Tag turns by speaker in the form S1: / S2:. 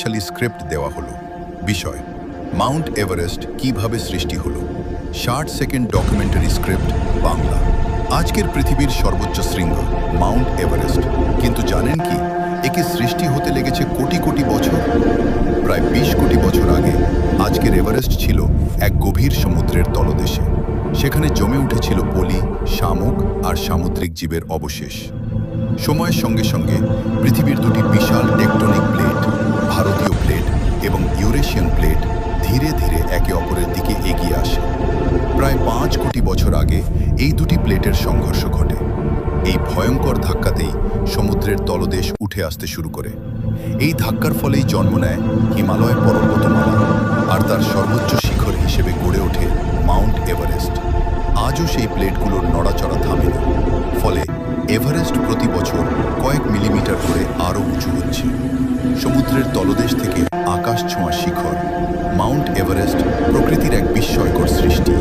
S1: শক্তিশালী স্ক্রিপ্ট দেওয়া হলো। বিষয়: মাউন্ট এভারেস্ট কিভাবে সৃষ্টি হলো। 60 সেকেন্ড ডকুমেন্টারি স্ক্রিপ্ট, বাংলা। আজকের পৃথিবীর সর্বোচ্চ শৃঙ্গ মাউন্ট এভারেস্ট, কিন্তু জানেন কি একে সৃষ্টি হতে লেগেছে কোটি কোটি বছর। প্রায় 20 কোটি বছর আগে আজকের এভারেস্ট ছিল এক গভীর সমুদ্রের তলদেশে। সেখানে জমে উঠেছিল পলি, শামুক আর সামুদ্রিক জীবের অবশেষ। সময়ের সঙ্গে সঙ্গে পৃথিবীর দুটি বিশাল টেকটনিক প্লেট, ভারতীয় প্লেট এবং ইউরেশিয়ান প্লেট, ধীরে ধীরে একে অপরের দিকে এগিয়ে আসে। প্রায় 5 কোটি বছর আগে এই দুটি প্লেটের সংঘর্ষ ঘটে। এই ভয়ঙ্কর ধাক্কাতেই সমুদ্রের তলদেশ উঠে আসতে শুরু করে। এই ধাক্কার ফলেই জন্ম নেয় হিমালয় পর্বতমালা, আর তার সর্বোচ্চ শিখর হিসেবে গড়ে ওঠে মাউন্ট এভারেস্ট। আজও সেই প্লেটগুলোর নড়াচড়া থামেনি, ফলে এভারেস্ট প্রতি বছর কয়েক মিলিমিটার করে আরও উঁচু হচ্ছে। সমুদ্রের তলদেশ থেকে আকাশ ছোঁয়া শিখর মাউন্ট এভারেস্ট প্রকৃতির এক বিস্ময়কর সৃষ্টি।